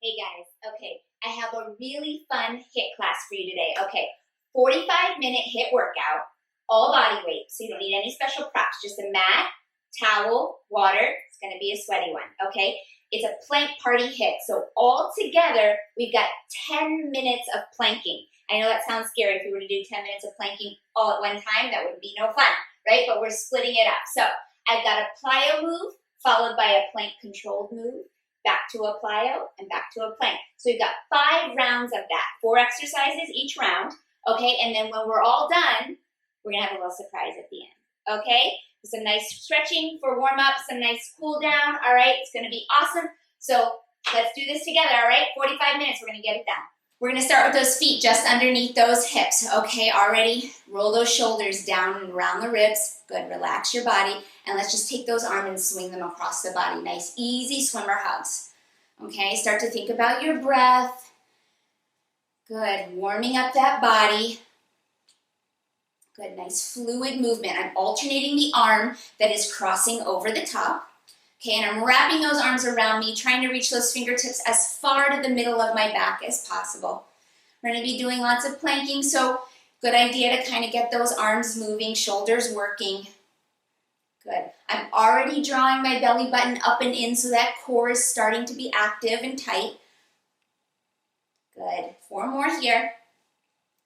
Hey guys, okay, I have a really fun HIIT class for you today. Okay, 45-minute HIIT workout, all body weight, so you don't need any special props, just a mat, towel, water. It's gonna be a sweaty one, okay? It's a plank party HIIT, so all together, we've got 10 minutes of planking. I know that sounds scary if we were to do 10 minutes of planking all at one time, that would be no fun, right? But we're splitting it up. So I've got a plyo move, followed by a plank controlled move, back to a plyo, and back to a plank. So we've got 5 rounds of that, 4 exercises each round, okay? And then when we're all done, we're gonna have a little surprise at the end, okay? Some nice stretching for warm up, some nice cool down, all right? It's gonna be awesome. So let's do this together, all right? 45 minutes, we're gonna get it done. We're gonna start with those feet just underneath those hips, okay? Already roll those shoulders down and around the ribs. Good, relax your body. And let's just take those arms and swing them across the body. Nice, easy swimmer hugs. Okay, start to think about your breath. Good, warming up that body. Good, nice fluid movement. I'm alternating the arm that is crossing over the top. Okay, and I'm wrapping those arms around me, trying to reach those fingertips as far to the middle of my back as possible. We're gonna be doing lots of planking, so good idea to kind of get those arms moving, shoulders working. Good. I'm already drawing my belly button up and in so that core is starting to be active and tight. Good. 4 more here.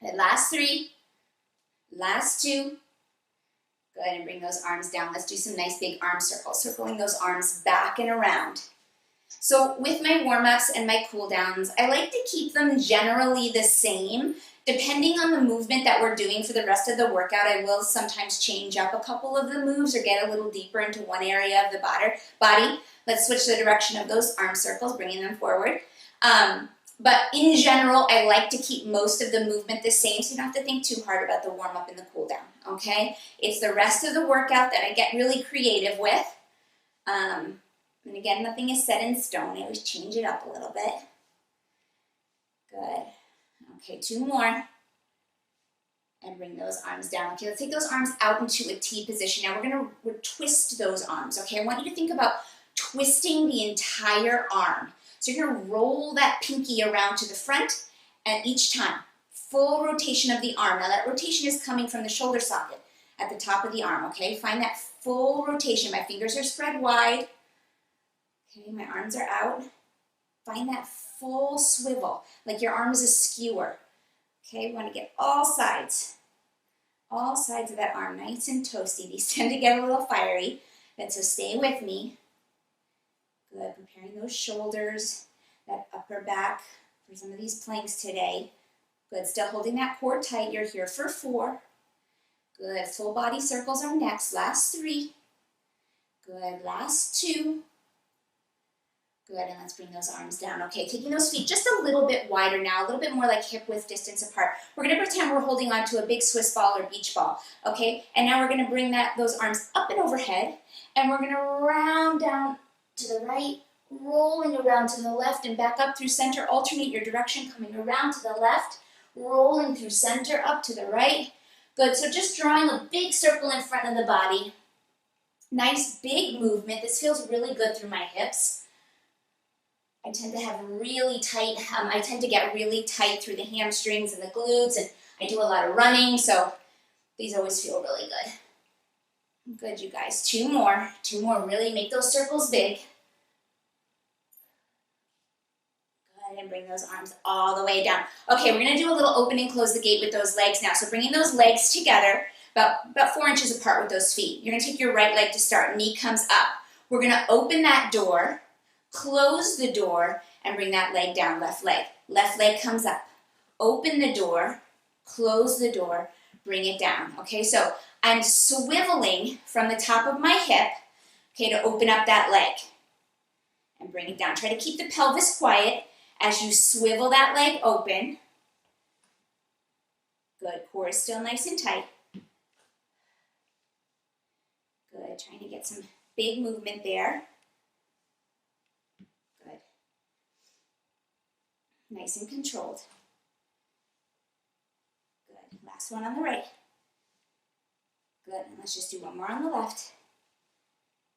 And last 3. Last 2. Good. And bring those arms down. Let's do some nice big arm circles, circling those arms back and around. So with my warm-ups and my cool-downs, I like to keep them generally the same. Depending on the movement that we're doing for the rest of the workout, I will sometimes change up a couple of the moves or get a little deeper into one area of the body. Let's switch the direction of those arm circles, bringing them forward. But in general, I like to keep most of the movement the same, so you don't have to think too hard about the warm-up and the cool-down, okay? It's the rest of the workout that I get really creative with. And again, nothing is set in stone. I always change it up a little bit. Good. Okay, 2 more. And bring those arms down. Okay, let's take those arms out into a T position. Now we're twist those arms, okay? I want you to think about twisting the entire arm. So you're gonna roll that pinky around to the front, and each time, full rotation of the arm. Now that rotation is coming from the shoulder socket at the top of the arm, okay? Find that full rotation. My fingers are spread wide. Okay, my arms are out. Find that full swivel, like your arm is a skewer. Okay, we want to get all sides of that arm nice and toasty. These tend to get a little fiery, and so stay with me. Good, preparing those shoulders, that upper back for some of these planks today. Good, still holding that core tight. You're here for 4. Good, full body circles are next. Last 3. Good, last 2. Good, and let's bring those arms down. Okay, taking those feet just a little bit wider now, a little bit more like hip width distance apart. We're gonna pretend we're holding on to a big Swiss ball or beach ball, okay? And now we're gonna bring those arms up and overhead, and we're gonna round down to the right, rolling around to the left and back up through center. Alternate your direction, coming around to the left, rolling through center, up to the right. Good, so just drawing a big circle in front of the body. Nice big movement. This feels really good through my hips. I tend to get really tight through the hamstrings and the glutes, and I do a lot of running, so these always feel really good. Good, you guys. 2 more. Really make those circles big. Good, and bring those arms all the way down. Okay, we're gonna do a little open and close the gate with those legs now. So bringing those legs together, about 4 inches apart with those feet. You're gonna take your right leg to start. Knee comes up. We're gonna open that door, close the door, and bring that leg down, left leg. Left leg comes up. Open the door, close the door, bring it down. Okay, so I'm swiveling from the top of my hip, okay, to open up that leg and bring it down. Try to keep the pelvis quiet as you swivel that leg open. Good, core is still nice and tight. Good, trying to get some big movement there. Nice and controlled. Good. Last one on the right. Good. And let's just do one more on the left.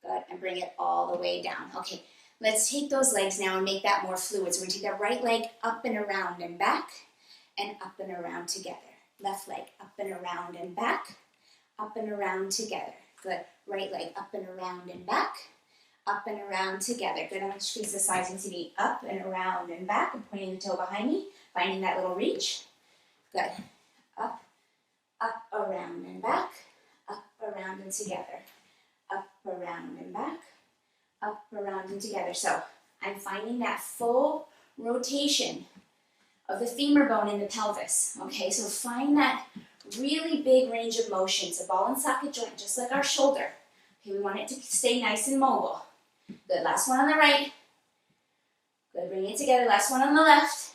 Good. And bring it all the way down. Okay. Let's take those legs now and make that more fluid. So we're gonna take that right leg up and around and back, and up and around together. Left leg up and around and back, up and around together. Good. Right leg up and around and back, up and around together. Good. I'm going to squeeze the sides into me. Up and around and back. I'm pointing the toe behind me, finding that little reach. Good. Up, up, around and back, up, around and together. Up, around and back, up, around and together. So I'm finding that full rotation of the femur bone in the pelvis. Okay, so find that really big range of motion. It's a ball and socket joint, just like our shoulder. Okay, we want it to stay nice and mobile. Good, last one on the right. Good, bring it together. Last one on the left.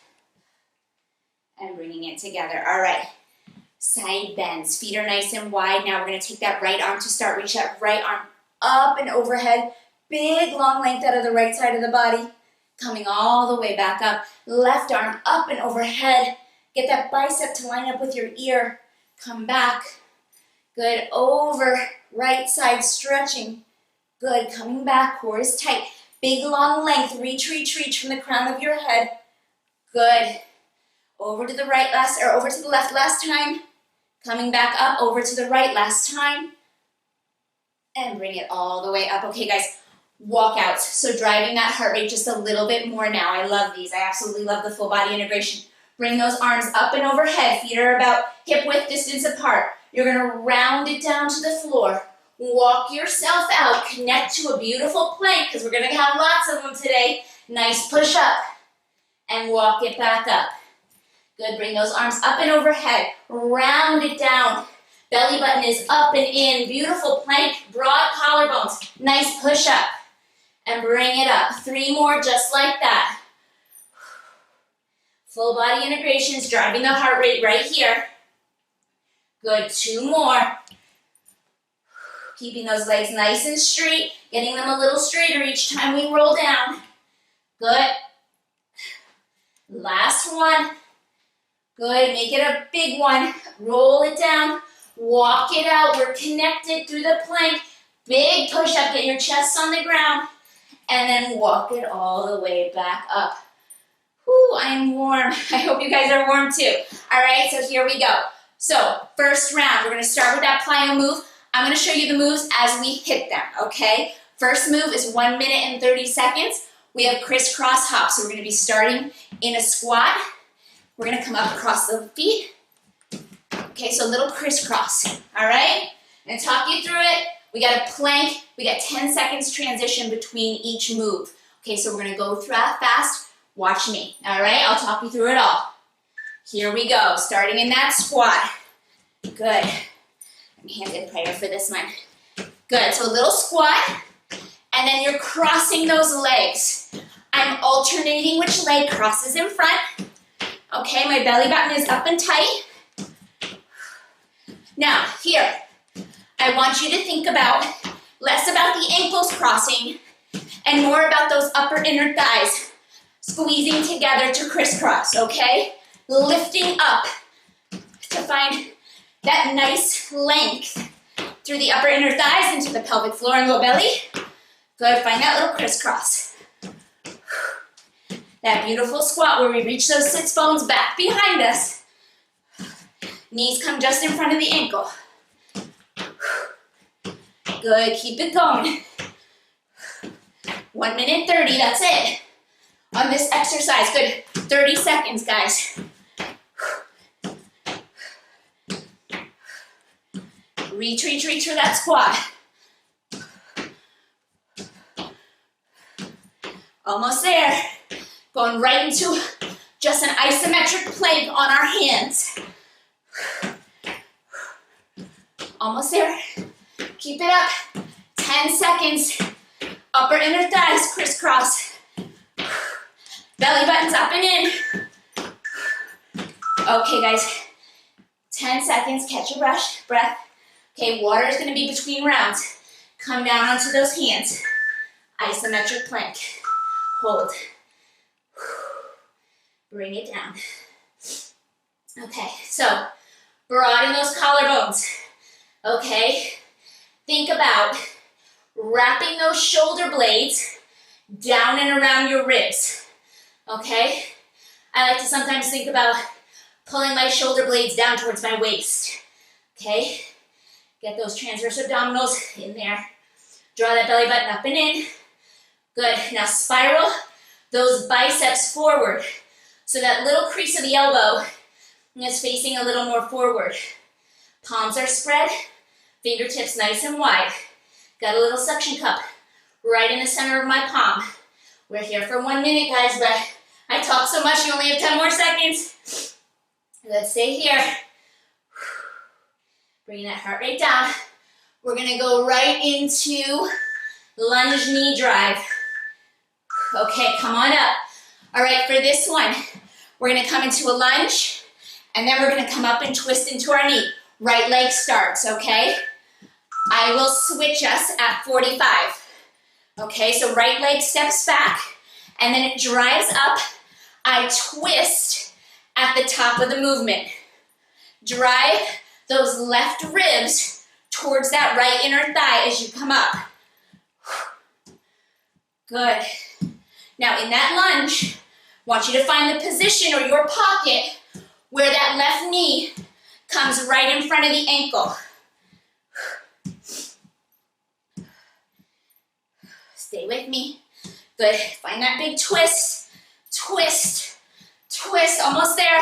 And bringing it together. All right, side bends. Feet are nice and wide. Now we're gonna take that right arm to start. Reach that right arm up and overhead. Big, long length out of the right side of the body. Coming all the way back up. Left arm up and overhead. Get that bicep to line up with your ear. Come back. Good, over, right side stretching. Good, coming back, core is tight. Big, long length, reach, reach, reach from the crown of your head. Good. Over to the right last, or over to the left last time. Coming back up, over to the right last time. And bring it all the way up. Okay, guys, walkouts. So driving that heart rate just a little bit more now. I love these. I absolutely love the full body integration. Bring those arms up and overhead. Feet are about hip width distance apart. You're gonna round it down to the floor. Walk yourself out. Connect to a beautiful plank, because we're gonna have lots of them today. Nice push up. And walk it back up. Good, bring those arms up and overhead. Round it down. Belly button is up and in. Beautiful plank, broad collarbones. Nice push up. And bring it up. 3 more just like that. Full body integrations, driving the heart rate right here. Good, 2 more. Keeping those legs nice and straight, getting them a little straighter each time we roll down. Good. Last one. Good, make it a big one. Roll it down, walk it out. We're connected through the plank. Big push up, get your chest on the ground. And then walk it all the way back up. Whew, I'm warm. I hope you guys are warm too. All right, so here we go. So first round, we're gonna start with that plyo move. I'm gonna show you the moves as we hit them, okay? First move is 1 minute and 30 seconds. We have crisscross hops. So we're gonna be starting in a squat. We're gonna come up across the feet. Okay, so a little crisscross, all right? I'm gonna talk you through it. We got a plank. We got 10 seconds transition between each move. Okay, so we're gonna go through that fast. Watch me, all right? I'll talk you through it all. Here we go, starting in that squat. Good. I'm hand in prayer for this one. Good, so a little squat, and then you're crossing those legs. I'm alternating which leg crosses in front. Okay, my belly button is up and tight. Now, here, I want you to think about less about the ankles crossing and more about those upper inner thighs squeezing together to crisscross, okay? Lifting up to find that nice length through the upper inner thighs into the pelvic floor and low belly. Good, find that little crisscross. That beautiful squat where we reach those sits bones back behind us. Knees come just in front of the ankle. Good, keep it going. 1 minute 30, that's it. On this exercise, good, 30 seconds, guys. Reach, reach, reach for that squat. Almost there. Going right into just an isometric plank on our hands. Almost there. Keep it up. 10 seconds. Upper inner thighs crisscross. Belly buttons up and in. Okay, guys. 10 seconds. Catch your breath. Okay, water is going to be between rounds. Come down onto those hands. Isometric plank. Hold. Bring it down. Okay, so broaden those collarbones. Okay, think about wrapping those shoulder blades down and around your ribs, okay? I like to sometimes think about pulling my shoulder blades down towards my waist, okay? Get those transverse abdominals in there. Draw that belly button up and in. Good. Now spiral those biceps forward. So that little crease of the elbow is facing a little more forward. Palms are spread. Fingertips nice and wide. Got a little suction cup right in the center of my palm. We're here for 1 minute, guys, but I talk so much you only have 10 more seconds. Let's stay here. Bring that heart rate down. We're gonna go right into lunge knee drive. Okay, come on up. All right, for this one, we're gonna come into a lunge, and then we're gonna come up and twist into our knee. Right leg starts, okay? I will switch us at 45. Okay, so right leg steps back, and then it drives up. I twist at the top of the movement. Drive those left ribs towards that right inner thigh as you come up. Good. Now in that lunge, I want you to find the position or your pocket where that left knee comes right in front of the ankle. Stay with me. Good. Find that big twist. Twist. Twist. Almost there.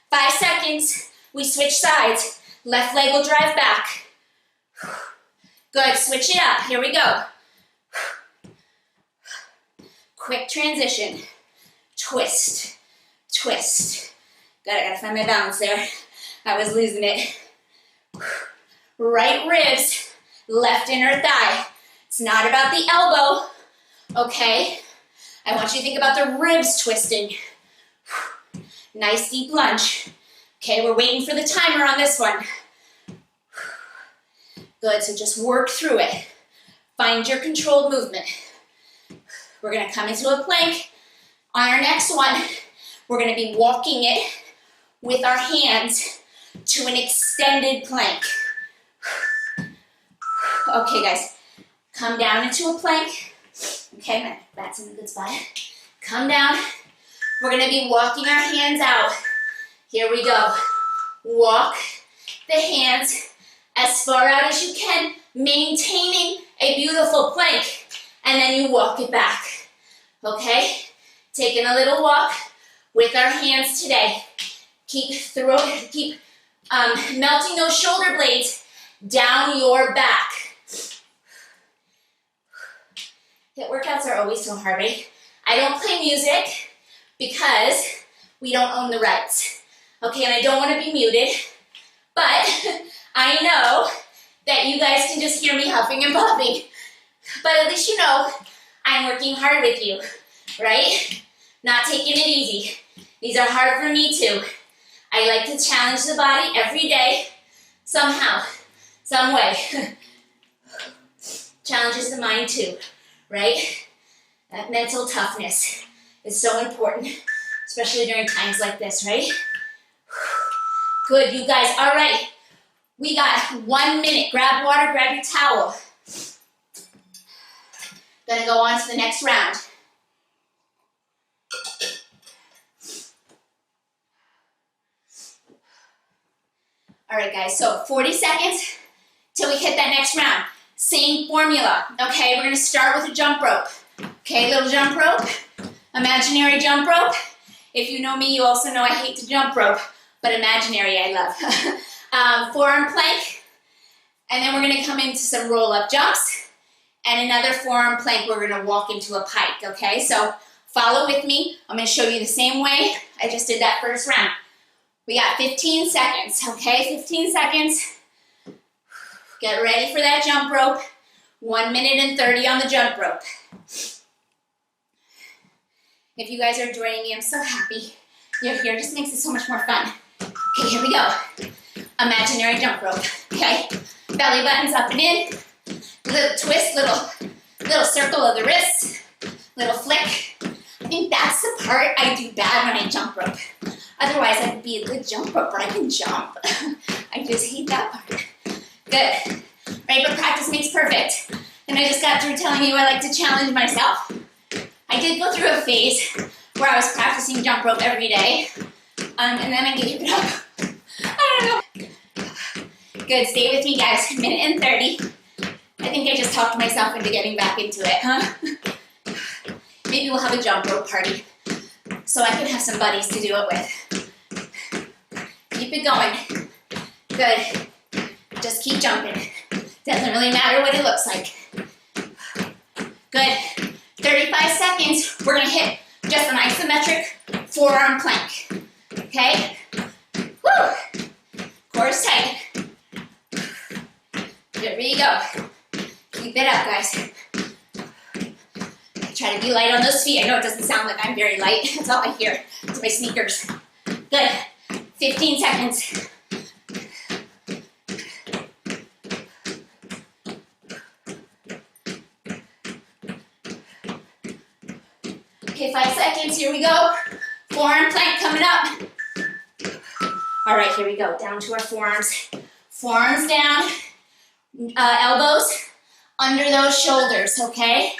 5 seconds. We switch sides. Left leg will drive back. Good. Switch it up. Here we go. Quick transition. Twist. Twist. Good. I gotta find my balance there. I was losing it. Right ribs. Left inner thigh. It's not about the elbow, okay? I want you to think about the ribs twisting. Nice deep lunge. Okay, we're waiting for the timer on this one. Good, so just work through it. Find your controlled movement. We're gonna come into a plank. On our next one, we're gonna be walking it with our hands to an extended plank. Okay, guys. Come down into a plank. Okay, my back's in a good spot. Come down. We're gonna be walking our hands out. Here we go. Walk the hands as far out as you can, maintaining a beautiful plank, and then you walk it back. Okay? Taking a little walk with our hands today. Keep melting those shoulder blades down your back. HIIT workouts are always so hard, right? I don't play music because we don't own the rights. Okay, and I don't want to be muted, but I know that you guys can just hear me huffing and puffing. But at least you know I'm working hard with you, right? Not taking it easy. These are hard for me too. I like to challenge the body every day, somehow, some way. Challenges the mind too. Right? That mental toughness is so important, especially during times like this, right? Good, you guys. All right. We got 1 minute. Grab water, grab your towel. Gonna go on to the next round. All right, guys. So 40 seconds till we hit that next round. Same formula, okay? We're gonna start with a jump rope. Okay, little jump rope, imaginary jump rope. If you know me, you also know I hate to jump rope, but imaginary I love. Forearm plank, and then we're gonna come into some roll-up jumps, and another forearm plank, we're gonna walk into a pike, okay? So follow with me. I'm gonna show you the same way I just did that first round. We got 15 seconds, okay? 15 seconds. Get ready for that jump rope. 1 minute and 30 on the jump rope. If you guys are joining me, I'm so happy you're here. It just makes it so much more fun. Okay, here we go. Imaginary jump rope, okay? Belly buttons up and in. Little twist, little circle of the wrists. Little flick. I think that's the part I do bad when I jump rope. Otherwise, I'd be a good jump roper. I can jump. I just hate that part. Good. Right, but practice makes perfect. And I just got through telling you I like to challenge myself. I did go through a phase where I was practicing jump rope every day, and then I gave it up. I don't know. Good, stay with me guys, minute and 30. I think I just talked myself into getting back into it, huh? Maybe we'll have a jump rope party so I can have some buddies to do it with. Keep it going. Good. Just keep jumping. Doesn't really matter what it looks like. Good. 35 seconds. We're going to hit just an isometric forearm plank. Okay? Woo! Core is tight. There we go. Keep it up, guys. Try to be light on those feet. I know it doesn't sound like I'm very light. That's all I hear. It's my sneakers. Good. 15 seconds. Okay, 5 seconds. Here we go. Forearm plank coming up. All right, here we go. Down to our forearms. Forearms down. Elbows under those shoulders, okay?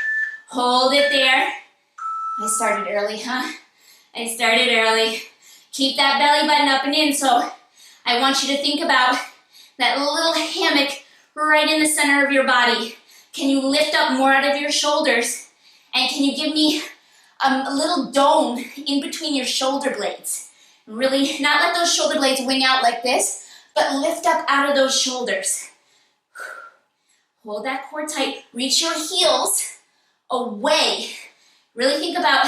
Hold it there. I started early, huh? I started early. Keep that belly button up and in, so I want you to think about that little hammock right in the center of your body. Can you lift up more out of your shoulders? And can you give me a little dome in between your shoulder blades? Really, not let those shoulder blades wing out like this, but lift up out of those shoulders. Hold that core tight. Reach your heels away. Really think about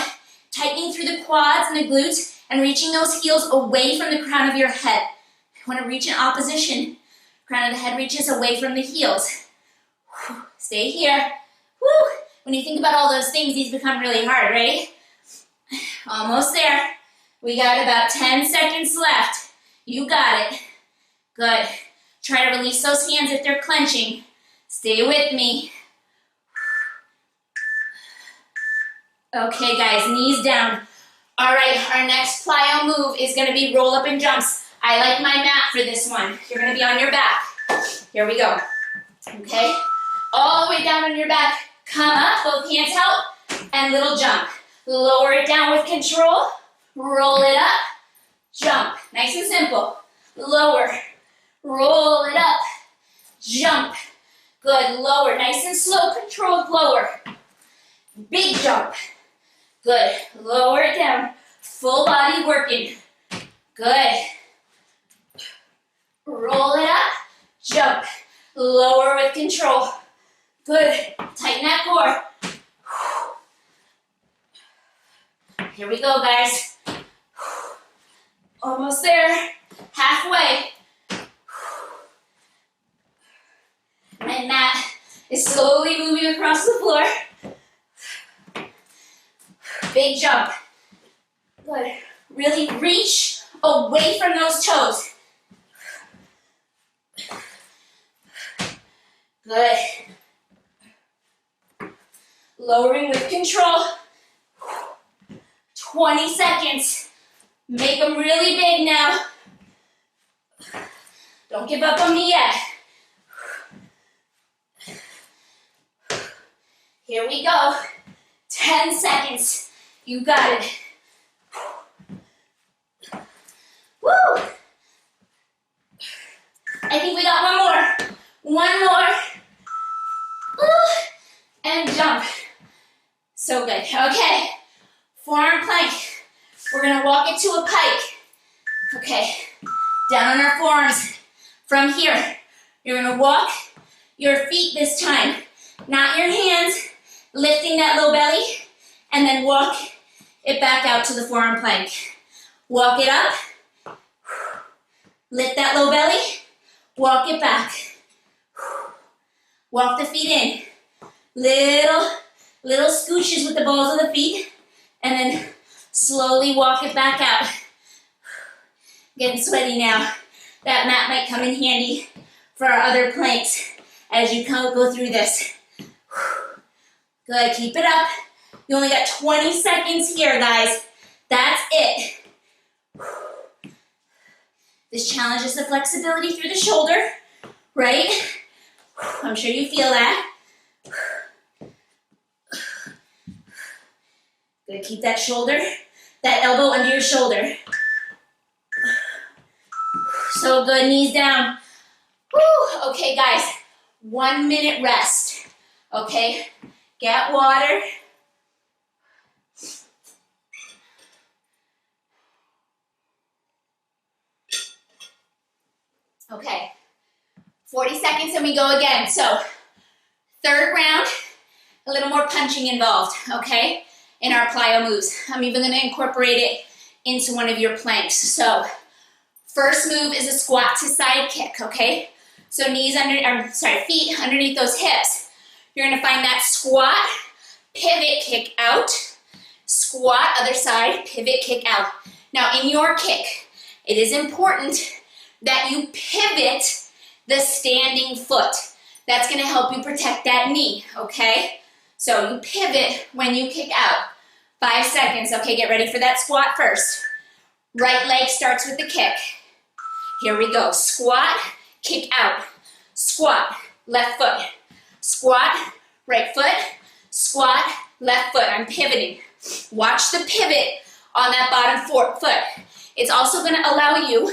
tightening through the quads and the glutes and reaching those heels away from the crown of your head. You want to reach in opposition. Crown of the head reaches away from the heels. Stay here. Woo. When you think about all those things, these become really hard, right? Almost there. We got about 10 seconds left. You got it. Good. Try to release those hands if they're clenching. Stay with me. Okay, guys, knees down. All right, our next plyo move is going to be roll up and jumps. I like my mat for this one. You're going to be on your back. Here we go. Okay, all the way down on your back. Come up, both hands out, and little jump. Lower it down with control. Roll it up, jump. Nice and simple. Lower, roll it up, jump. Good, lower, nice and slow, controlled lower. Big jump. Good, lower it down. Full body working. Good. Roll it up, jump. Lower with control. Good, tighten that core. Here we go, guys. Almost there, halfway. My mat is slowly moving across the floor. Big jump. Good. Really reach away from those toes. Good. Lowering with control. 20 seconds. Make them really big now. Don't give up on me yet. Here we go. 10 seconds. You got it. Woo! I think we got one more. One more. Woo! And jump. So good. Okay. Forearm plank. We're going to walk it to a pike. Okay. Down on our forearms. From here, you're going to walk your feet this time. Not your hands. Lifting that low belly. And then walk it back out to the forearm plank. Walk it up. Lift that low belly. Walk it back. Walk the feet in. Little scooches with the balls of the feet. And then slowly walk it back out. Getting sweaty now. That mat might come in handy for our other planks as you go through this. Good, keep it up. You only got 20 seconds here, guys. That's it. This challenges the flexibility through the shoulder, right? I'm sure you feel that. Good, keep that shoulder, that elbow under your shoulder. So good, knees down. Woo. Okay, guys, 1 minute rest. Okay, get water. Okay, 40 seconds and we go again. So, third round, a little more punching involved, okay, in our plyo moves. I'm even gonna incorporate it into one of your planks. So, first move is a squat to side kick, okay? So feet underneath those hips. You're gonna find that squat, pivot, kick out, squat, other side, pivot, kick out. Now in your kick, it is important that you pivot the standing foot. That's gonna help you protect that knee, okay? So you pivot when you kick out. 5 seconds, okay, get ready for that squat first. Right leg starts with the kick. Here we go, squat, kick out, squat, left foot, squat, right foot, squat, left foot. I'm pivoting. Watch the pivot on that bottom foot. It's also gonna allow you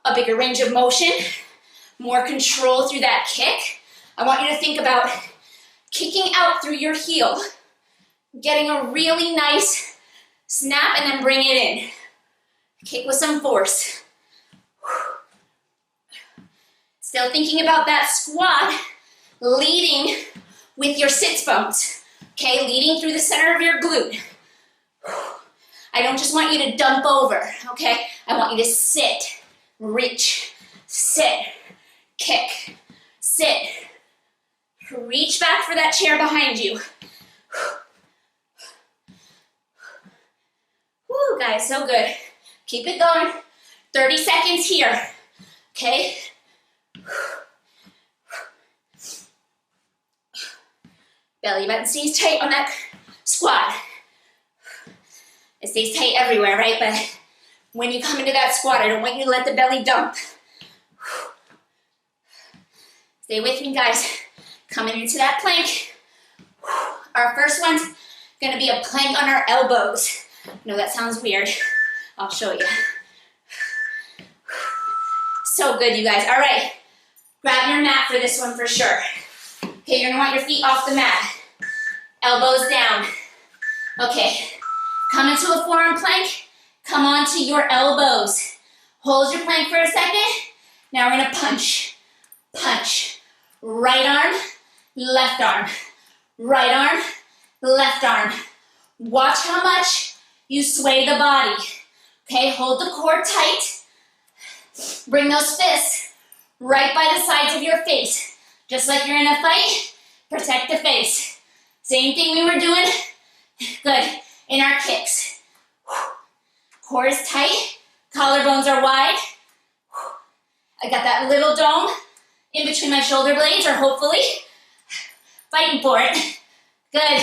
a bigger range of motion, more control through that kick. I want you to think about kicking out through your heel, getting a really nice snap and then bring it in. Kick with some force. Still thinking about that squat, leading with your sits bones, okay? Leading through the center of your glute. I don't just want you to dump over, okay? I want you to sit, reach, sit, kick, sit. Reach back for that chair behind you. Woo, guys, so good. Keep it going. 30 seconds here, okay? Belly button stays tight on that squat. It stays tight everywhere, right? But when you come into that squat, I don't want you to let the belly dump. Stay with me, guys. Coming into that plank. Our first one's gonna be a plank on our elbows. I know that sounds weird. I'll show you. So good, you guys. All right, grab your mat for this one for sure. Okay, you're gonna want your feet off the mat. Elbows down. Okay, come into a forearm plank. Come onto your elbows. Hold your plank for a second. Now we're gonna punch. Punch. Right arm, left arm. Right arm, left arm. Watch how much you sway the body. Okay, hold the core tight. Bring those fists right by the sides of your face. Just like you're in a fight, protect the face. Same thing we were doing, good, in our kicks. Core is tight, collarbones are wide. I got that little dome in between my shoulder blades, or hopefully, fighting for it. Good,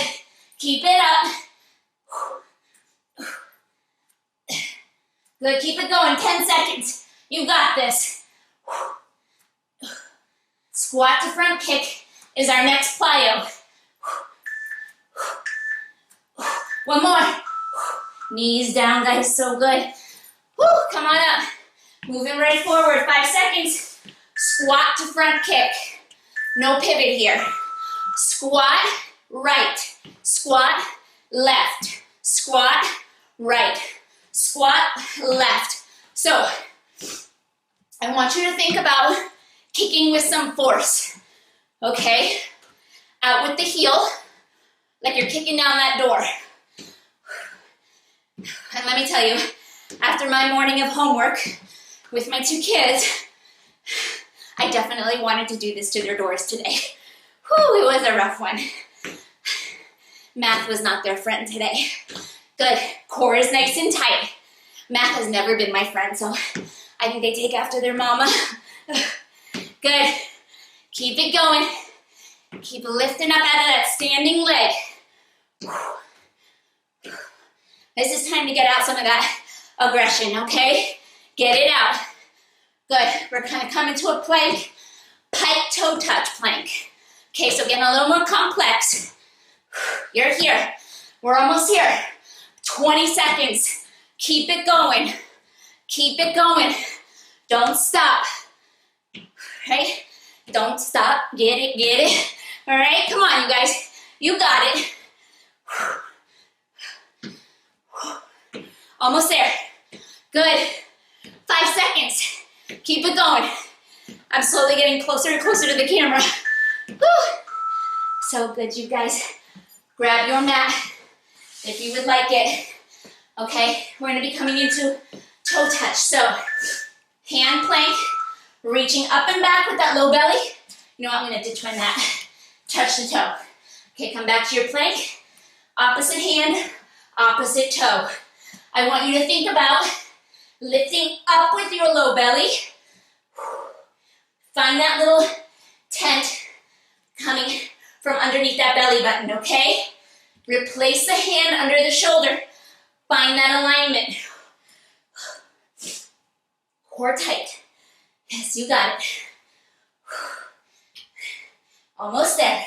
keep it up. Good, keep it going, 10 seconds. You got this. Squat to front kick is our next plyo. One more. Knees down, guys, so good. Woo, come on up. Moving right forward, 5 seconds. Squat to front kick. No pivot here. Squat, right. Squat, left. Squat, right. Squat, left. So, I want you to think about kicking with some force, okay? Out with the heel, like you're kicking down that door. And let me tell you, after my morning of homework with my 2 kids, I definitely wanted to do this to their doors today. Whew, it was a rough one. Math was not their friend today. Good, core is nice and tight. Math has never been my friend, so I think they take after their mama. Good. Keep it going. Keep lifting up out of that standing leg. This is time to get out some of that aggression, okay? Get it out. Good. We're gonna come into a plank, pike toe touch plank. Okay, so getting a little more complex. You're here. We're almost here. 20 seconds. Keep it going. Keep it going. Don't stop. Okay? Don't stop. Get it, get it. All right, come on, you guys. You got it. Almost there. Good. 5 seconds. Keep it going. I'm slowly getting closer and closer to the camera. Woo. So good, you guys. Grab your mat if you would like it. Okay, we're gonna be coming into toe touch. So, hand plank, reaching up and back with that low belly. You know what, I'm gonna ditch my mat. Touch the toe. Okay, come back to your plank. Opposite hand, opposite toe. I want you to think about lifting up with your low belly. Find that little tent coming from underneath that belly button, okay? Replace the hand under the shoulder. Find that alignment. Core tight. Yes, you got it. Almost there.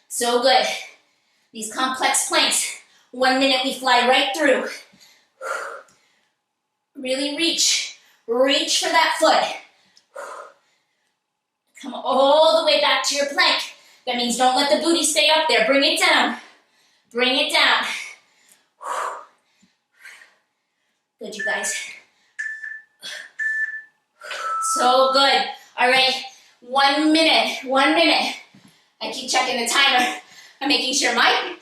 So good. These complex planks. 1 minute we fly right through. Really reach. Reach for that foot. Come all the way back to your plank. That means don't let the booty stay up there. Bring it down. Bring it down. Good, you guys. So good. All right, 1 minute, 1 minute. I keep checking the timer. I'm making sure my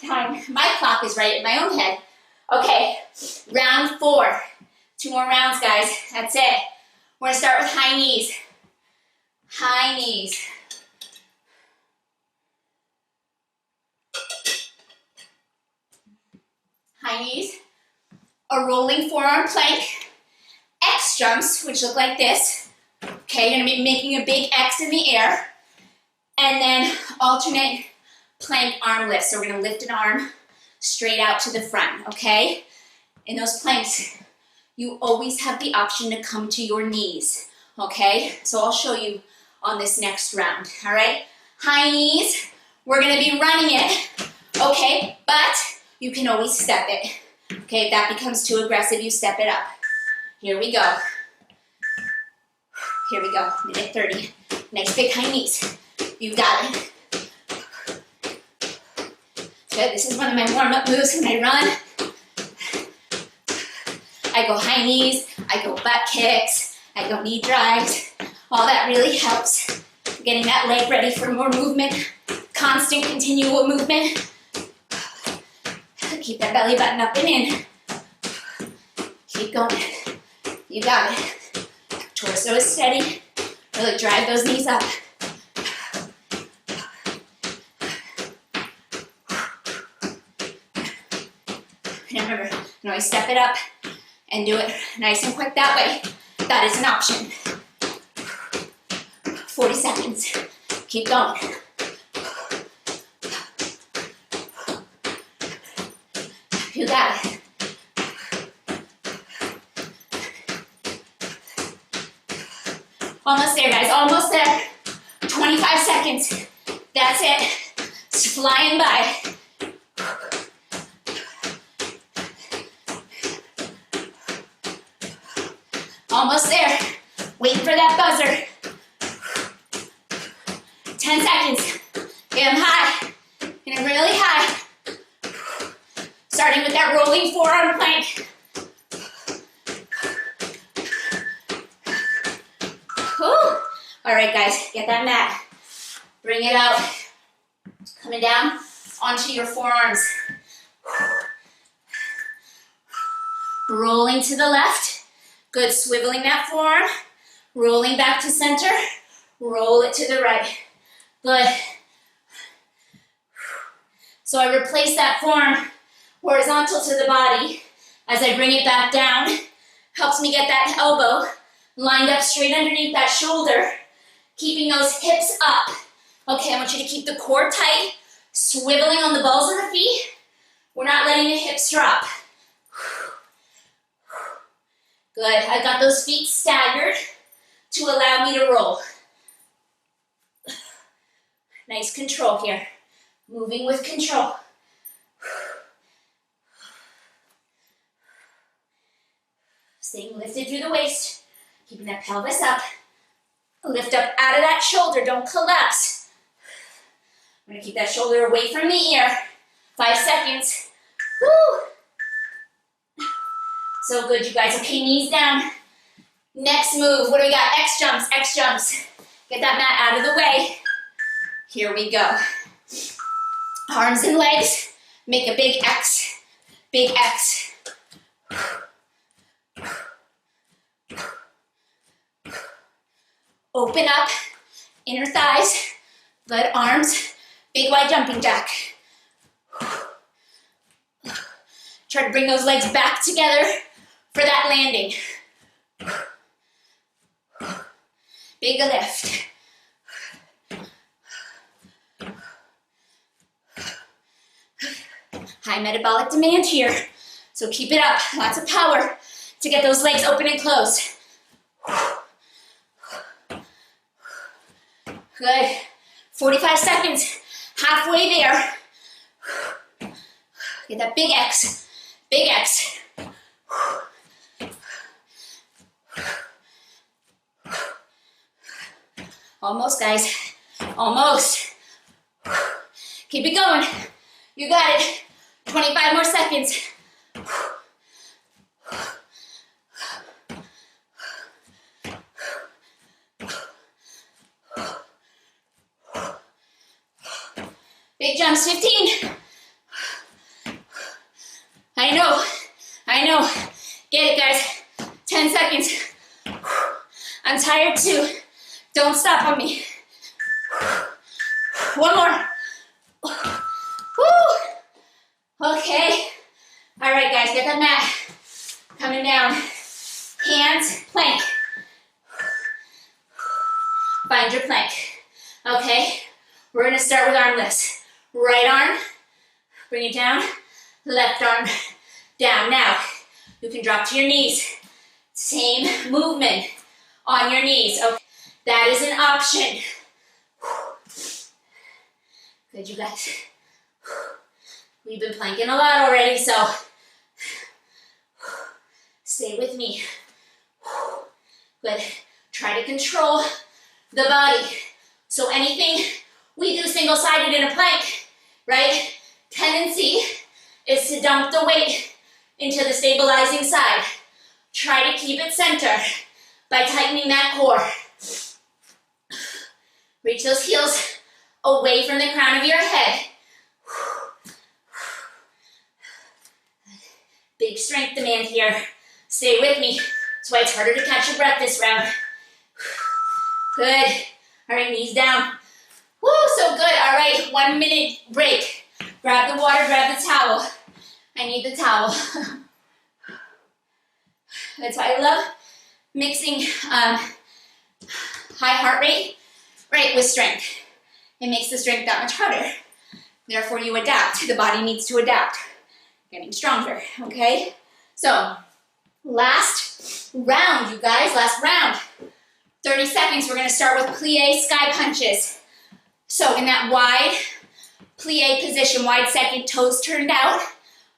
clock is right in my own head. Okay, round 4. 2 more rounds, guys. That's it. We're gonna start with high knees. High knees. High knees. A rolling forearm plank. X jumps, which look like this. Okay, you're gonna be making a big X in the air. And then alternate plank arm lifts. So we're gonna lift an arm straight out to the front, okay? In those planks, you always have the option to come to your knees, okay? So I'll show you on this next round, all right? High knees, we're gonna be running it, okay? But you can always step it, okay? If that becomes too aggressive, you step it up. Here we go. Here we go, minute 30. Nice big high knees. You got it. Good, this is one of my warm-up moves when I run. I go high knees, I go butt kicks, I go knee drives. All that really helps. Getting that leg ready for more movement, constant, continual movement. Keep that belly button up and in. Keep going. You got it. Torso is steady. Really drive those knees up. And remember, you can always step it up and do it nice and quick that way. That is an option. 40 seconds. Keep going. You got it. Almost there, guys. Almost there. 25 seconds. That's it. It's flying by. Almost there. Wait for that buzzer. 10 seconds. Get them high. Get them really high. Starting with that rolling forearm plank. Whew. All right, guys, get that mat. Bring it out. Coming down onto your forearms. Rolling to the left. Good, swiveling that forearm. Rolling back to center. Roll it to the right. Good. So I replace that forearm horizontal to the body as I bring it back down. Helps me get that elbow lined up straight underneath that shoulder, keeping those hips up. Okay, I want you to keep the core tight, swiveling on the balls of the feet. We're not letting the hips drop. Good, I got those feet staggered to allow me to roll. Nice control here. Moving with control. Staying lifted through the waist, keeping that pelvis up. Lift up out of that shoulder, don't collapse. I'm gonna keep that shoulder away from the ear. 5 seconds. Woo! So good, you guys. Okay, knees down. Next move, what do we got? X jumps, X jumps. Get that mat out of the way. Here we go. Arms and legs, make a big X, big X. Open up, inner thighs, good arms, big wide jumping jack. Try to bring those legs back together for that landing. Big lift. High metabolic demand here, so keep it up. Lots of power to get those legs open and closed. Good. 45 seconds, halfway there. Get that big X, big X. Almost, guys, almost. Keep it going. You got it. 25 more seconds. Big jumps, 15. I know. Get it, guys. 10 seconds. I'm tired too. Don't stop on me. One more. Woo! Okay. All right, guys, get that mat. Coming down. Hands, plank. Find your plank. Okay. We're gonna start with arm lifts. Right arm, bring it down. Left arm, down. Now, you can drop to your knees. Same movement on your knees. Okay. That is an option. Good, you guys. We've been planking a lot already, so stay with me. Good. Try to control the body. So anything we do single-sided in a plank, right? Tendency is to dump the weight into the stabilizing side. Try to keep it center by tightening that core. Reach those heels away from the crown of your head. Big strength demand here. Stay with me. That's why it's harder to catch your breath this round. Good. All right, knees down. Woo, so good. All right, 1 minute break. Grab the water, grab the towel. I need the towel. That's why I love mixing high heart rate, right, with strength. It makes the strength that much harder. Therefore, you adapt. The body needs to adapt. Getting stronger, okay? So, last round, you guys, last round. 30 seconds, we're gonna start with plie sky punches. So, in that wide plie position, wide second, toes turned out,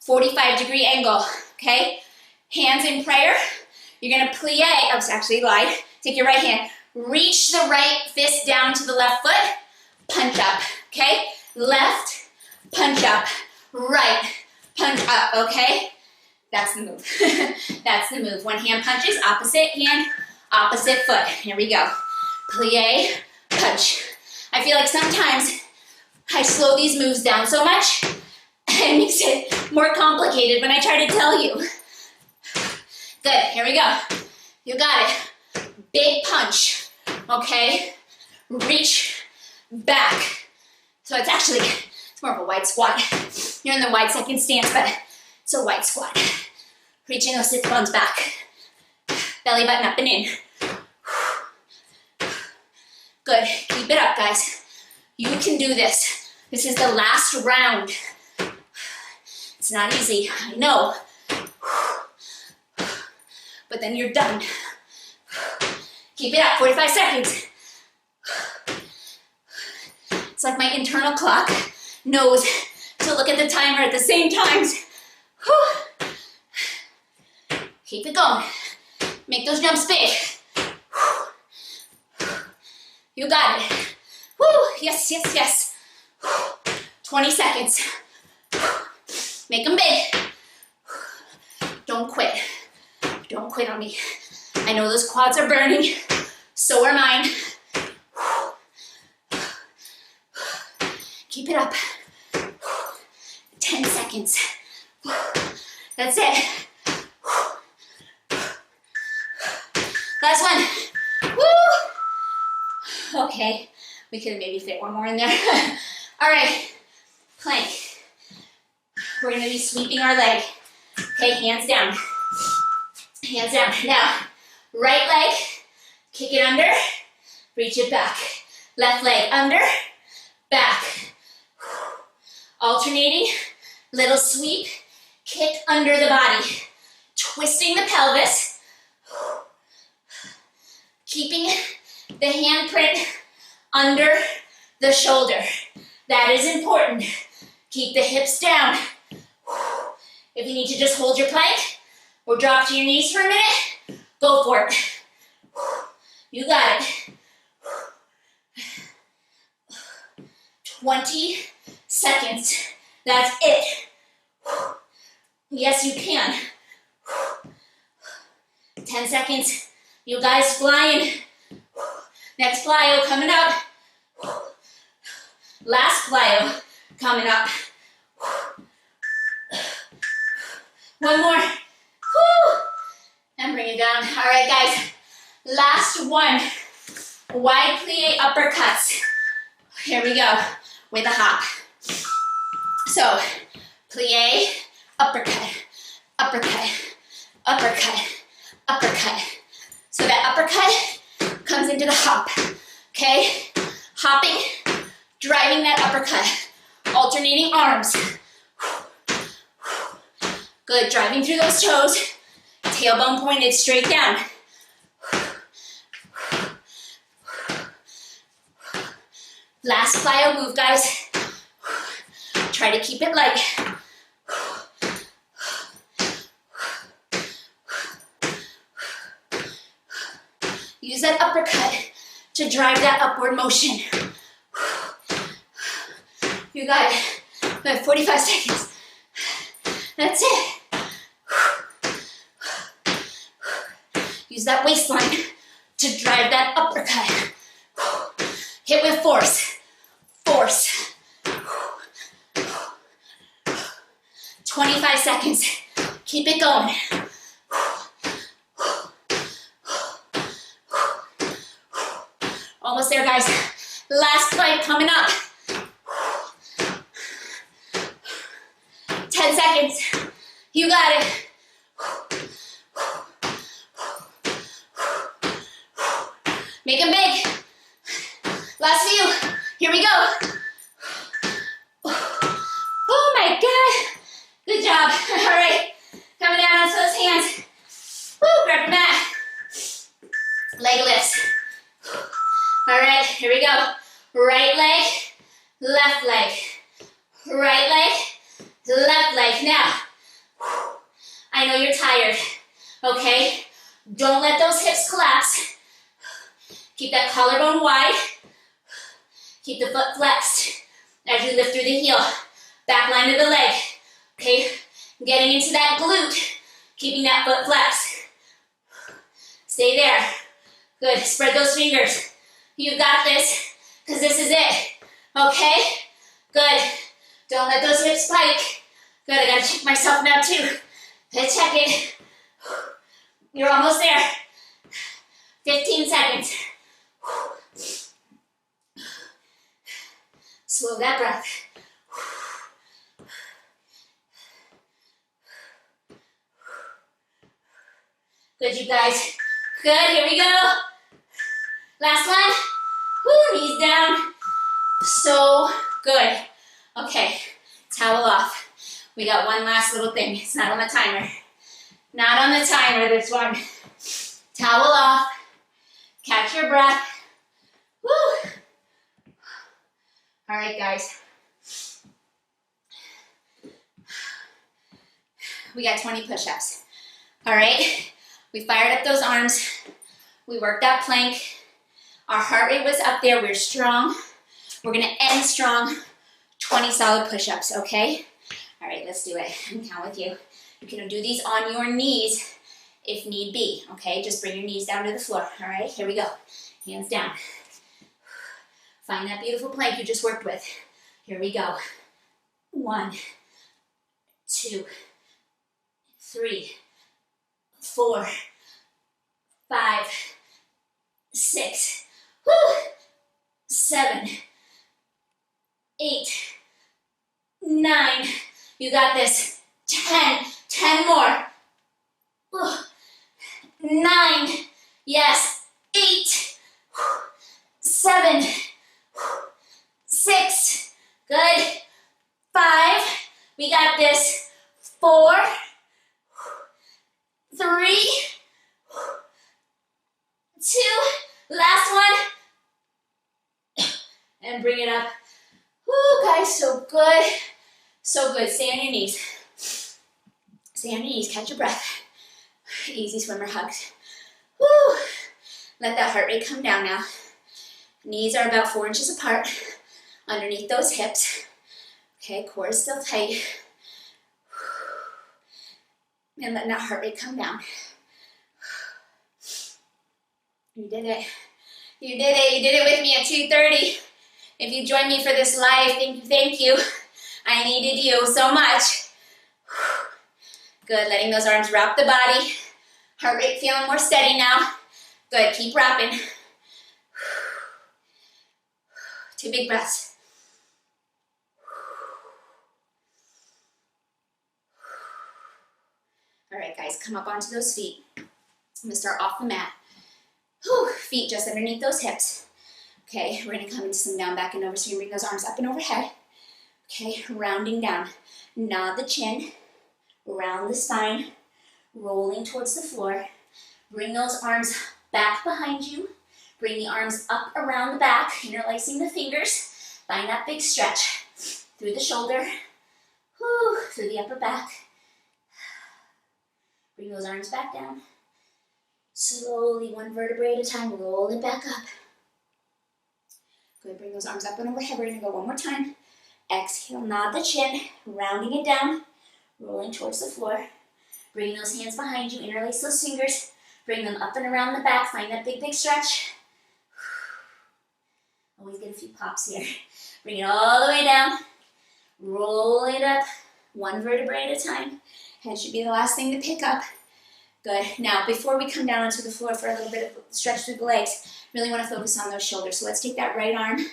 45-degree angle, okay? Hands in prayer. You're gonna plie, actually lie. Take your right hand, reach the right fist down to the left foot, punch up, okay? Left, punch up, right, punch up, okay? That's the move. That's the move. One hand punches, opposite hand, opposite foot. Here we go. Plie, punch. I feel like sometimes I slow these moves down so much, it makes it more complicated when I try to tell you. Good, here we go. You got it. Big punch, okay? Reach back. So it's more of a wide squat. You're in the wide second stance, but it's a wide squat. Reaching those sit bones back. Belly button up and in. Good, keep it up, guys. You can do this. This is the last round. It's not easy, I know. But then you're done. Keep it up, 45 seconds. It's like my internal clock knows to look at the timer at the same times. Keep it going. Make those jumps big. You got it. Woo, yes, yes, yes. 20 seconds. Make them big. Don't quit. Don't quit on me. I know those quads are burning. So are mine. Keep it up. 10 seconds. That's it. Last one. Woo! Okay, we could maybe fit one more in there. All right, plank. We're gonna be sweeping our leg. Okay, hands down. Hands down. Now, right leg, kick it under, reach it back. Left leg under, back. Alternating, little sweep, kick under the body. Twisting the pelvis. Keeping the handprint under the shoulder. That is important. Keep the hips down. If you need to just hold your plank or drop to your knees for a minute, go for it. You got it. 20 seconds. That's it. Yes, you can. 10 seconds. You guys flying. Next plyo coming up. Last plyo coming up. One more. Woo. And bring it down. All right, guys. Last one. Wide plie uppercuts. Here we go with a hop. So, plie, uppercut, uppercut, uppercut, uppercut. So that uppercut comes into the hop, okay? Hopping, driving that uppercut, alternating arms. Good, driving through those toes, tailbone pointed straight down. Last plyo move, guys. Try to keep it light. Use that uppercut to drive that upward motion. You got it. We have 45 seconds. That's it. Use that waistline to drive that uppercut. Hit with force. Force. 25 seconds. Keep it going. Almost there, guys. Last plank coming up. 10 seconds. You got it. Make them big. Last few. Here we go. Oh my God. Good job. All right. Coming down onto those hands. Woo, grab your mat. Leg lifts. All right, here we go. Right leg, left leg. Right leg, left leg. Now, I know you're tired, okay? Don't let those hips collapse. Keep that collarbone wide. Keep the foot flexed as you lift through the heel. Back line of the leg, okay? Getting into that glute, keeping that foot flexed. Stay there. Good, spread those fingers. You got this, because this is it, okay? Good. Don't let those hips spike. Good, I gotta check myself now too. Let's check it. You're almost there. 15 seconds. Slow that breath. Good, you guys. Good, here we go. Last one. Woo, knees down. So good. Okay, towel off. We got one last little thing. It's not on the timer. Not on the timer, this one. Towel off. Catch your breath. Woo. All right, guys. We got 20 push-ups. All right. We fired up those arms. We worked that plank. Our heart rate was up there. We're strong. We're gonna end strong. 20 solid push-ups, okay? All right, let's do it. I'm count with you. You can do these on your knees if need be, okay? Just bring your knees down to the floor, all right? Here we go. Hands down. Find that beautiful plank you just worked with. Here we go. 1, 2, 3, 4, 5, 6, 7, 8, 9. You got this. 10. 10 more. 9. Yes. 8. 7. 6. Good. 5. We got this. 4. 3. 2. Last one. And bring it up. Woo, guys, so good. So good. Stay on your knees. Stay on your knees. Catch your breath. Easy swimmer hugs. Woo. Let that heart rate come down now. Knees are about 4 inches apart underneath those hips. Okay, core is still tight. And letting that heart rate come down. You did it. You did it. You did it with me at 2:30. If you joined me for this live, thank you. I needed you so much. Good, letting those arms wrap the body. Heart rate feeling more steady now. Good, keep wrapping. 2 big breaths. All right, guys, come up onto those feet. I'm gonna start off the mat. Feet just underneath those hips. Okay, we're gonna come into some down, back, and over. So you bring those arms up and overhead. Okay, rounding down. Nod the chin, round the spine, rolling towards the floor. Bring those arms back behind you. Bring the arms up around the back, interlacing the fingers. Find that big stretch through the shoulder, through the upper back. Bring those arms back down. Slowly, 1 vertebrae at a time, roll it back up. Good, bring those arms up and overhead. We're gonna go one more time. Exhale, nod the chin, rounding it down, rolling towards the floor. Bring those hands behind you, interlace those fingers. Bring them up and around the back, find that big, big stretch. Always get a few pops here. Bring it all the way down. Roll it up, 1 vertebrae at a time. Head should be the last thing to pick up. Good. Now, before we come down onto the floor for a little bit of stretch through the legs, really want to focus on those shoulders. So let's take that right arm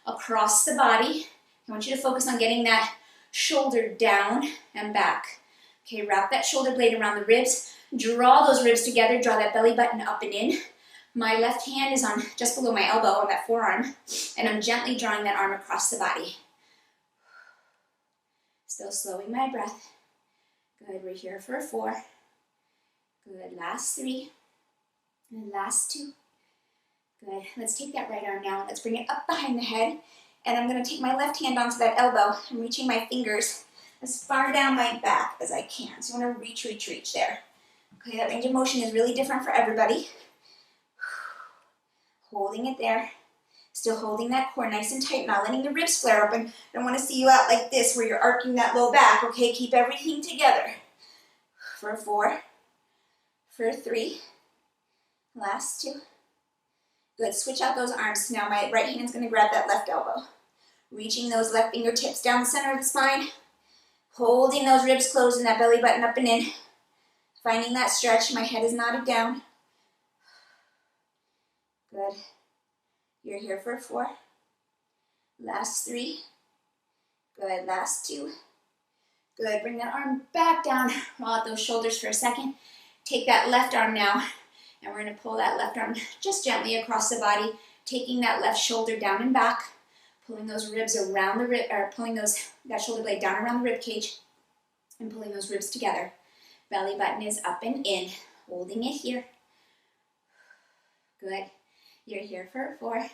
across the body. I want you to focus on getting that shoulder down and back. Okay, wrap that shoulder blade around the ribs. Draw those ribs together. Draw that belly button up and in. My left hand is on just below my elbow on that forearm, and I'm gently drawing that arm across the body. Still slowing my breath. Good, we're here for 4. Good, last 3. And last 2. Good, let's take that right arm now and let's bring it up behind the head. And I'm gonna take my left hand onto that elbow. I'm reaching my fingers as far down my back as I can. So I wanna reach there. Okay, that range of motion is really different for everybody. Holding it there. Still holding that core nice and tight, not letting the ribs flare open. I don't wanna see you out like this where you're arcing that low back, okay? Keep everything together. For 4, for 3, last 2. Good, switch out those arms. Now my right hand's gonna grab that left elbow. Reaching those left fingertips down the center of the spine. Holding those ribs closed and that belly button up and in. Finding that stretch, my head is nodded down. Good. You're here for 4. Last 3. Good, last 2. Good, bring that arm back down. Roll out those shoulders for a second. Take that left arm now, and we're gonna pull that left arm just gently across the body, taking that left shoulder down and back, pulling those ribs around the rib, or pulling that shoulder blade down around the rib cage, and pulling those ribs together. Belly button is up and in, holding it here. Good. You're here for 4.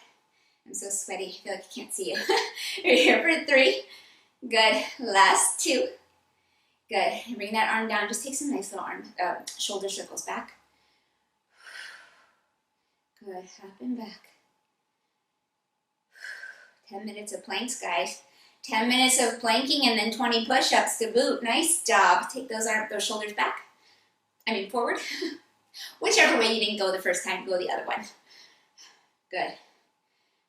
I'm so sweaty, I feel like I can't see you. You're here for 3. Good. Last 2. Good. And bring that arm down. Just take some nice little shoulder circles back. Good, up and back. 10 minutes of planks, guys. 10 minutes of planking and then 20 push-ups to boot. Nice job. Take those shoulders back. Forward. Whichever way you didn't go the first time, go the other one. Good.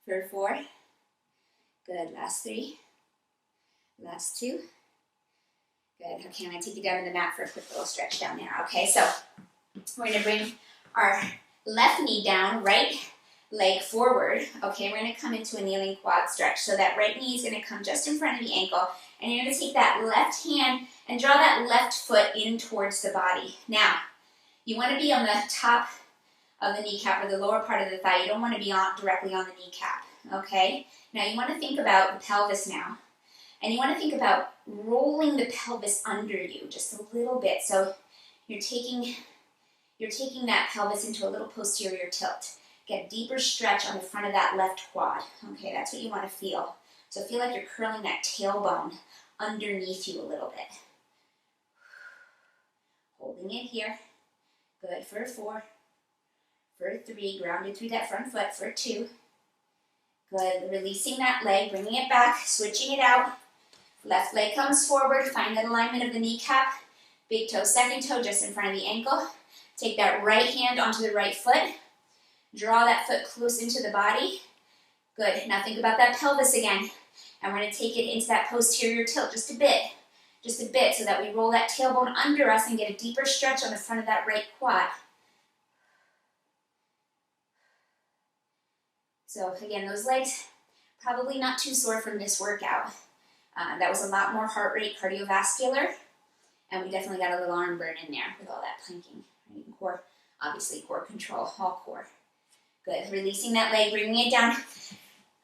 For 4. Good. Last 3. Last 2. Good. Okay, I'm going to take you down to the mat for a quick little stretch down there. Okay, so we're going to bring our left knee down, right leg forward. Okay, we're going to come into a kneeling quad stretch. So that right knee is going to come just in front of the ankle, and you're going to take that left hand and draw that left foot in towards the body. Now, you want to be on the top of the kneecap or the lower part of the thigh. You don't want to be directly on the kneecap. Okay? Now you want to think about the pelvis now. And you want to think about rolling the pelvis under you just a little bit. So you're taking that pelvis into a little posterior tilt. Get a deeper stretch on the front of that left quad. Okay, that's what you want to feel. So feel like you're curling that tailbone underneath you a little bit. Holding it here. Good, for 4. For 3, grounded through that front foot. For 2. Good, releasing that leg, bringing it back, switching it out. Left leg comes forward, find that alignment of the kneecap. Big toe, second toe just in front of the ankle. Take that right hand onto the right foot. Draw that foot close into the body. Good, now think about that pelvis again. And we're going to take it into that posterior tilt just a bit so that we roll that tailbone under us and get a deeper stretch on the front of that right quad. So again, those legs probably not too sore from this workout. That was a lot more heart rate cardiovascular, and we definitely got a little arm burn in there with all that planking. Right? Core, obviously core control, all core. Good, releasing that leg, bringing it down.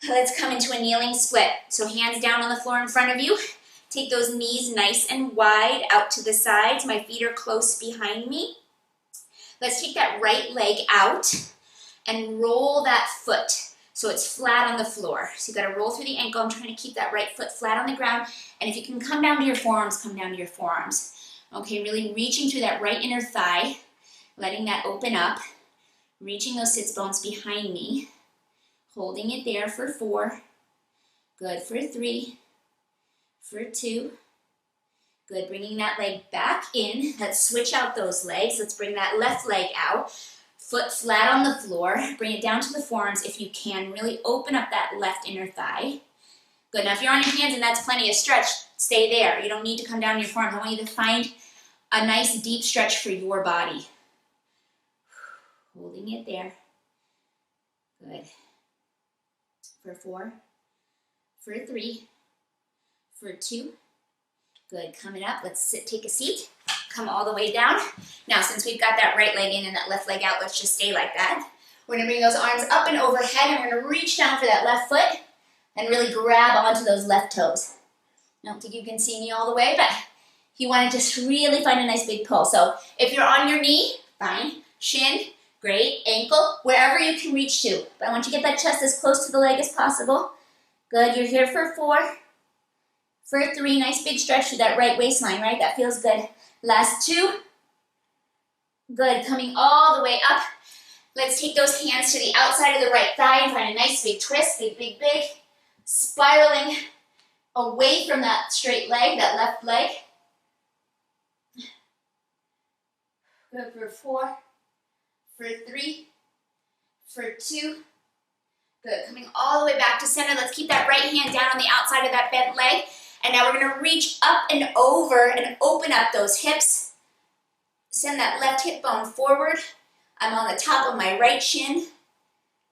Let's come into a kneeling split. So hands down on the floor in front of you. Take those knees nice and wide out to the sides. My feet are close behind me. Let's take that right leg out and roll that foot so it's flat on the floor. So you got to roll through the ankle. I'm trying to keep that right foot flat on the ground. And if you can come down to your forearms, come down to your forearms. Okay, really reaching through that right inner thigh, letting that open up, reaching those sits bones behind me, holding it there for 4. Good, for 3. For 2. Good, bringing that leg back in. Let's switch out those legs. Let's bring that left leg out. Foot flat on the floor. Bring it down to the forearms if you can. Really open up that left inner thigh. Good, now if you're on your hands and that's plenty of stretch, stay there. You don't need to come down to your forearms. I want you to find a nice deep stretch for your body. Holding it there. Good. For 4. For 3. For 2. Good, coming up, let's take a seat. Come all the way down. Now, since we've got that right leg in and that left leg out, let's just stay like that. We're gonna bring those arms up and overhead, and we're gonna reach down for that left foot and really grab onto those left toes. I don't think you can see me all the way, but you wanna just really find a nice big pull. So if you're on your knee, fine. Shin, great. Ankle, wherever you can reach to. But I want you to get that chest as close to the leg as possible. Good, you're here for 4. For 3, nice big stretch through that right waistline, right? That feels good. Last 2. Good, coming all the way up. Let's take those hands to the outside of the right thigh and find a nice big twist, big, big, big. Spiraling away from that straight leg, that left leg. Good, for 4. For 3. For 2. Good, coming all the way back to center. Let's keep that right hand down on the outside of that bent leg. And now we're going to reach up and over and open up those hips. Send that left hip bone forward. I'm on the top of my right shin.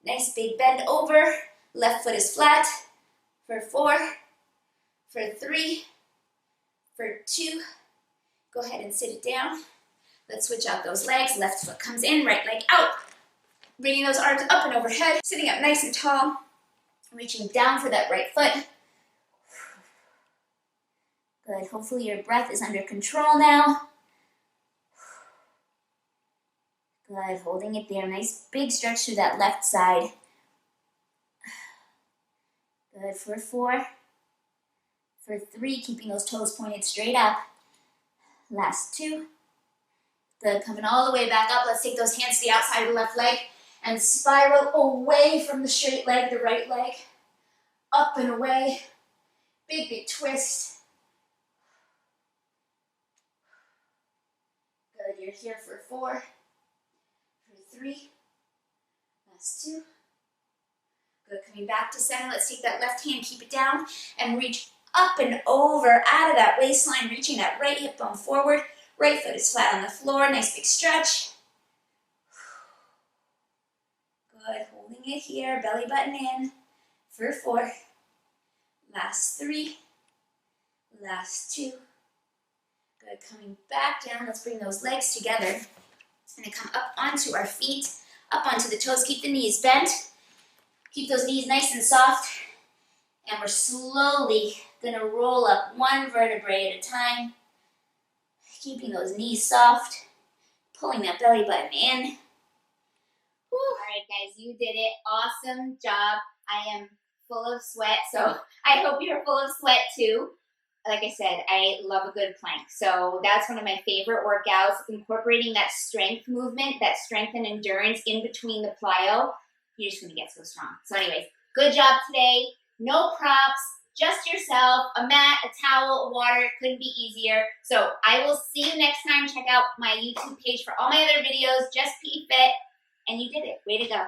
Nice big bend over. Left foot is flat. For 4. For 3. For 2. Go ahead and sit it down. Let's switch out those legs. Left foot comes in, right leg out. Bringing those arms up and overhead. Sitting up nice and tall. Reaching down for that right foot. Good, hopefully your breath is under control now. Good, holding it there. Nice big stretch through that left side. Good, for 4. For 3, keeping those toes pointed straight up. Last 2. Good, coming all the way back up. Let's take those hands to the outside of the left leg and spiral away from the straight leg, the right leg. Up and away. Big, big twist. Good, you're here for 4, for 3, last 2. Good, coming back to center. Let's take that left hand, keep it down, and reach up and over, out of that waistline, reaching that right hip bone forward. Right foot is flat on the floor, nice big stretch. Good, holding it here, belly button in for 4. Last 3, last 2. Good, coming back down. Let's bring those legs together. Gonna come up onto our feet, up onto the toes. Keep the knees bent. Keep those knees nice and soft. And we're slowly gonna roll up one vertebrae at a time. Keeping those knees soft. Pulling that belly button in. Woo. All right, guys, you did it. Awesome job. I am full of sweat, so I hope you're full of sweat too. Like I said, I love a good plank. So that's one of my favorite workouts, incorporating that strength movement, that strength and endurance in between the plyo. You're just gonna get so strong. So anyways, good job today. No props, just yourself, a mat, a towel, water. It couldn't be easier. So I will see you next time. Check out my YouTube page for all my other videos, Just P Fit. And you did it. Way to go.